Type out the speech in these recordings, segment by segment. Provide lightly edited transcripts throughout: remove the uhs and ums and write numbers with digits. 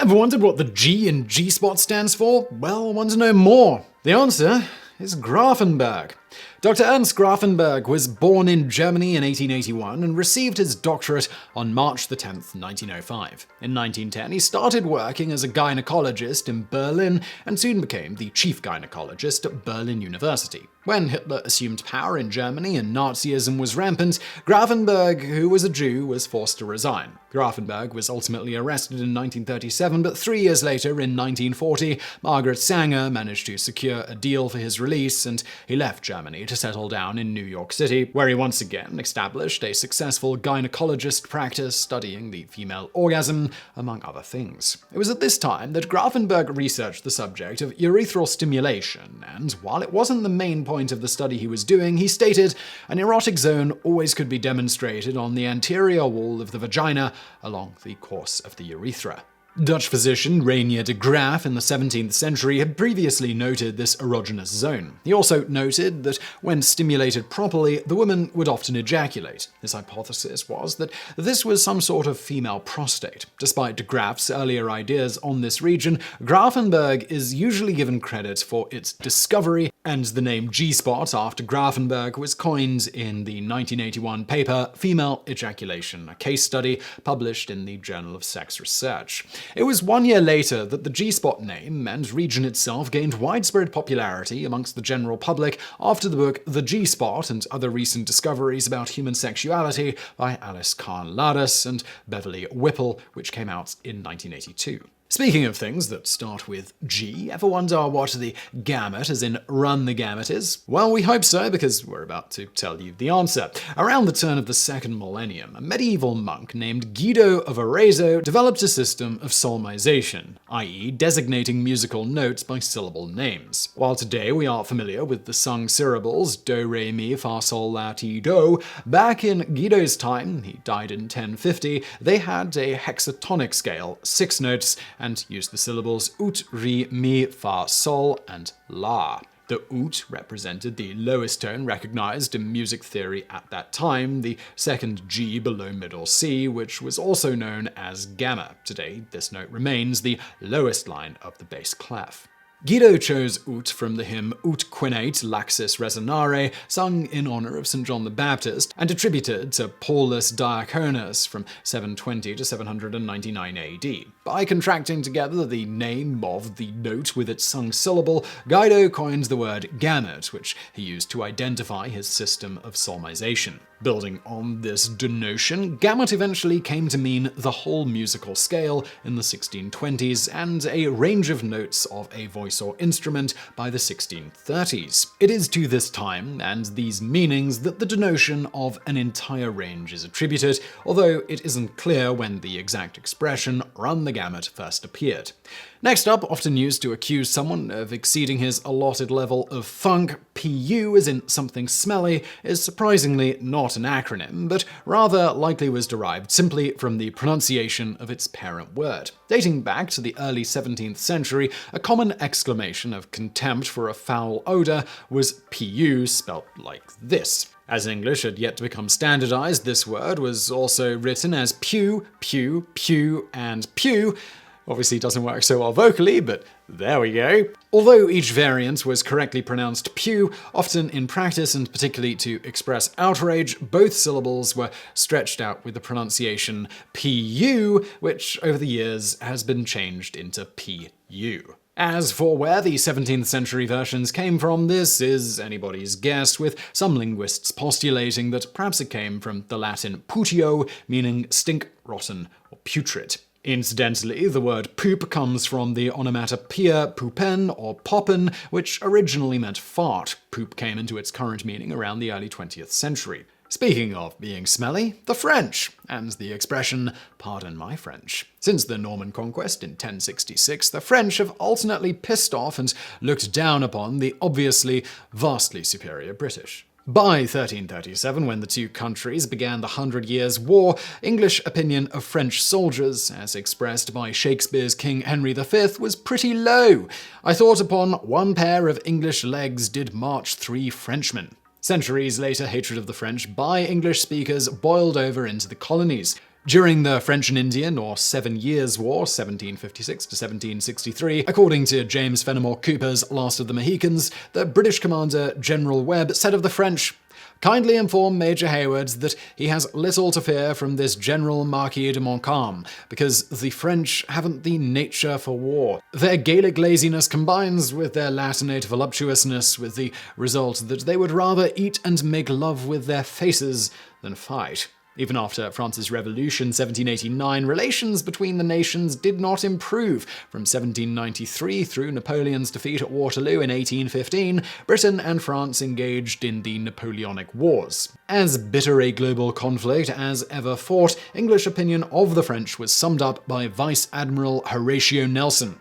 Ever wondered what the G in G-spot stands for? Well, want to know more? The answer is Grafenberg. Dr. Ernst Grafenberg was born in Germany in 1881 and received his doctorate on March 10, 1905. In 1910, he started working as a gynecologist in Berlin and soon became the chief gynecologist at Berlin University. When Hitler assumed power in Germany and Nazism was rampant, Grafenberg, who was a Jew, was forced to resign. Grafenberg was ultimately arrested in 1937, but 3 years later, in 1940, Margaret Sanger managed to secure a deal for his release, and he left Germany to settle down in New York City, where he once again established a successful gynecologist practice studying the female orgasm, among other things. It was at this time that Grafenberg researched the subject of urethral stimulation, and while it wasn't the main point of the study he was doing, he stated an erotic zone always could be demonstrated on the anterior wall of the vagina along the course of the urethra. Dutch physician Reinier de Graaf in the 17th century had previously noted this erogenous zone. He also noted that when stimulated properly, the woman would often ejaculate. His hypothesis was that this was some sort of female prostate. Despite de Graaf's earlier ideas on this region, Grafenberg is usually given credit for its discovery, and the name G-spot after Grafenberg was coined in the 1981 paper Female Ejaculation, a case study published in the Journal of Sex Research. It was 1 year later that the G-spot name and region itself gained widespread popularity amongst the general public after the book The G-spot and Other Recent Discoveries About Human Sexuality by Alice Karn-Ladas and Beverly Whipple, which came out in 1982. Speaking of things that start with G, ever wonder what the gamut, as in run the gamut, is? Well, we hope so, because we're about to tell you the answer. Around the turn of the second millennium, a medieval monk named Guido of Arezzo developed a system of solmization, i.e. designating musical notes by syllable names. While today we are familiar with the sung syllables do, re, mi, fa, sol, la, ti, do, back in Guido's time, he died in 1050, they had a hexatonic scale, 6 notes, and used the syllables ut, re, mi, fa, sol, and la. The ut represented the lowest tone recognized in music theory at that time, the second G below middle C, which was also known as gamma. Today, this note remains the lowest line of the bass clef. Guido chose ut from the hymn Ut Quinate Laxis Resonare, sung in honor of St. John the Baptist, and attributed to Paulus Diaconus from 720 to 799 AD. By contracting together the name of the note with its sung syllable, Guido coined the word gamut, which he used to identify his system of solmization. Building on this denotion, gamut eventually came to mean the whole musical scale in the 1620s and a range of notes of a voice or instrument by the 1630s. It is to this time and these meanings that the denotion of an entire range is attributed, although it isn't clear when the exact expression run the gamut first appeared. Next up, often used to accuse someone of exceeding his allotted level of funk, PU as in something smelly, is surprisingly not an acronym, but rather likely was derived simply from the pronunciation of its parent word. Dating back to the early 17th century, a common exclamation of contempt for a foul odor was PU, spelt like this. As English had yet to become standardized, this word was also written as pew, pew, pew, and pew. Obviously doesn't work so well vocally, but there we go. Although each variant was correctly pronounced pew, often in practice and particularly to express outrage, both syllables were stretched out with the pronunciation pu, which over the years has been changed into pu. As for where the 17th century versions came from, this is anybody's guess, with some linguists postulating that perhaps it came from the Latin putio, meaning stink, rotten, or putrid. Incidentally, the word poop comes from the onomatopoeia pupen or poppen, which originally meant fart. Poop came into its current meaning around the early 20th century. Speaking of being smelly, the French, and the expression, pardon my French. Since the Norman conquest in 1066, the French have alternately pissed off and looked down upon the obviously vastly superior British. By 1337, when the two countries began the 100 Years' War, English opinion of French soldiers, as expressed by Shakespeare's King Henry V, was pretty low. I thought upon one pair of English legs did march 3 Frenchmen. Centuries later, hatred of the French by English speakers boiled over into the colonies. During the French and Indian, or 7 Years' War, 1756 to 1763, according to James Fenimore Cooper's Last of the Mohicans, the British commander General Webb said of the French, "Kindly inform Major Hayward that he has little to fear from this General Marquis de Montcalm, because the French haven't the nature for war. Their Gaelic laziness combines with their Latinate voluptuousness, with the result that they would rather eat and make love with their faces than fight." Even after France's Revolution 1789, relations between the nations did not improve. From 1793 through Napoleon's defeat at Waterloo in 1815, Britain and France engaged in the Napoleonic Wars. As bitter a global conflict as ever fought, English opinion of the French was summed up by Vice Admiral Horatio Nelson.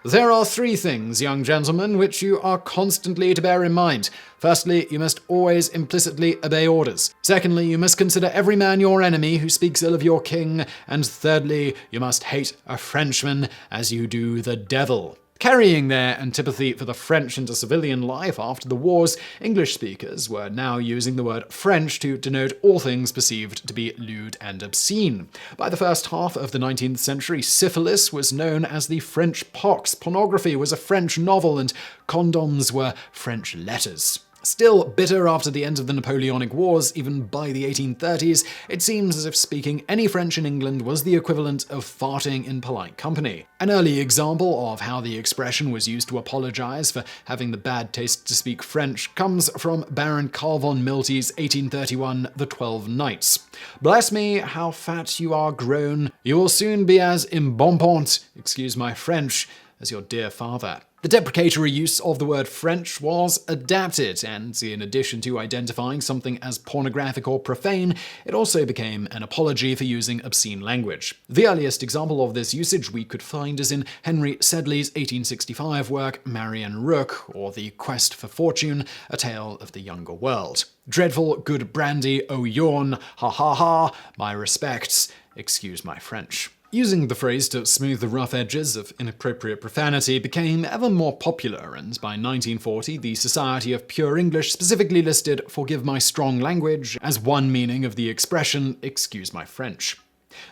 "There are 3 things, young gentlemen, which you are constantly to bear in mind. Firstly, you must always implicitly obey orders. Secondly, you must consider every man your enemy who speaks ill of your king. And thirdly, you must hate a Frenchman as you do the devil." Carrying their antipathy for the French into civilian life after the wars, English speakers were now using the word French to denote all things perceived to be lewd and obscene. By the first half of the 19th century, syphilis was known as the French pox, pornography was a French novel, and condoms were French letters. Still bitter after the end of the Napoleonic Wars, even by the 1830s, it seems as if speaking any French in England was the equivalent of farting in polite company. An early example of how the expression was used to apologize for having the bad taste to speak French comes from Baron Carl von Milty's 1831 The 12 Knights. "Bless me, how fat you are grown. You will soon be as embonpoint, excuse my French, as your dear father." The deprecatory use of the word French was adapted, and in addition to identifying something as pornographic or profane, it also became an apology for using obscene language. The earliest example of this usage we could find is in Henry Sedley's 1865 work Marian Rook, or The Quest for Fortune, A Tale of the Younger World. "Dreadful good brandy, oh yawn, ha ha ha, my respects, excuse my French." Using the phrase to smooth the rough edges of inappropriate profanity became ever more popular, and by 1940 the Society of Pure English specifically listed "forgive my strong language" as one meaning of the expression "excuse my French."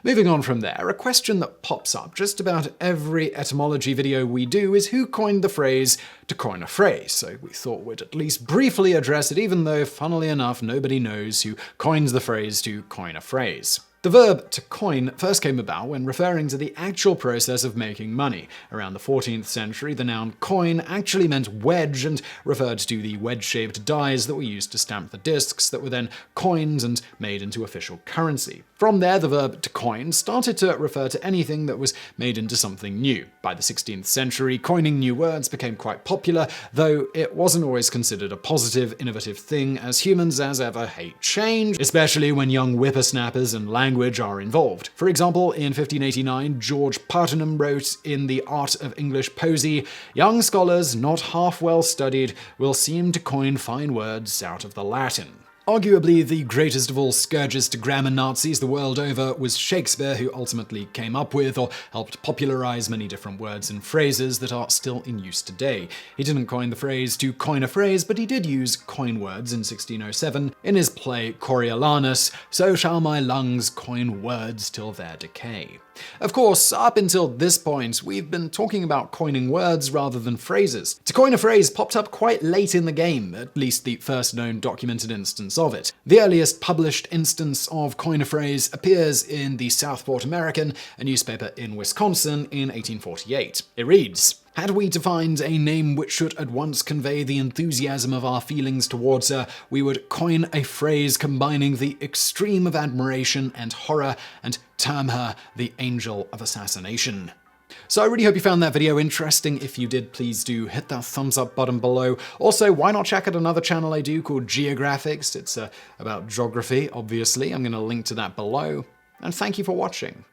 Moving on from there, a question that pops up just about every etymology video we do is who coined the phrase to coin a phrase, so we thought we'd at least briefly address it, even though, funnily enough, nobody knows who coined the phrase to coin a phrase. The verb to coin first came about when referring to the actual process of making money. Around the 14th century, the noun coin actually meant wedge and referred to the wedge-shaped dies that were used to stamp the discs that were then coined and made into official currency. From there, the verb to coin started to refer to anything that was made into something new. By the 16th century, coining new words became quite popular, though it wasn't always considered a positive, innovative thing, as humans as ever hate change, especially when young whippersnappers and language are involved. For example, in 1589, George Puttenham wrote in The Art of English Poesy, "Young scholars, not half well studied, will seem to coin fine words out of the Latin." Arguably the greatest of all scourges to grammar Nazis the world over was Shakespeare, who ultimately came up with or helped popularize many different words and phrases that are still in use today. He didn't coin the phrase to coin a phrase, but he did use coin words in 1607 in his play Coriolanus, "So shall my lungs coin words till their decay." Of course, up until this point, we've been talking about coining words rather than phrases. To coin a phrase popped up quite late in the game, at least the first known documented instance of it. The earliest published instance of coin a phrase appears in the Southport American, a newspaper in Wisconsin, in 1848. It reads, "Had we to find a name which should at once convey the enthusiasm of our feelings towards her, we would coin a phrase combining the extreme of admiration and horror, and term her the Angel of Assassination." So I really hope you found that video interesting. If you did, please do hit that thumbs up button below. Also, why not check out another channel I do called Geographics? It's about geography, obviously. I'm going to link to that below. And thank you for watching.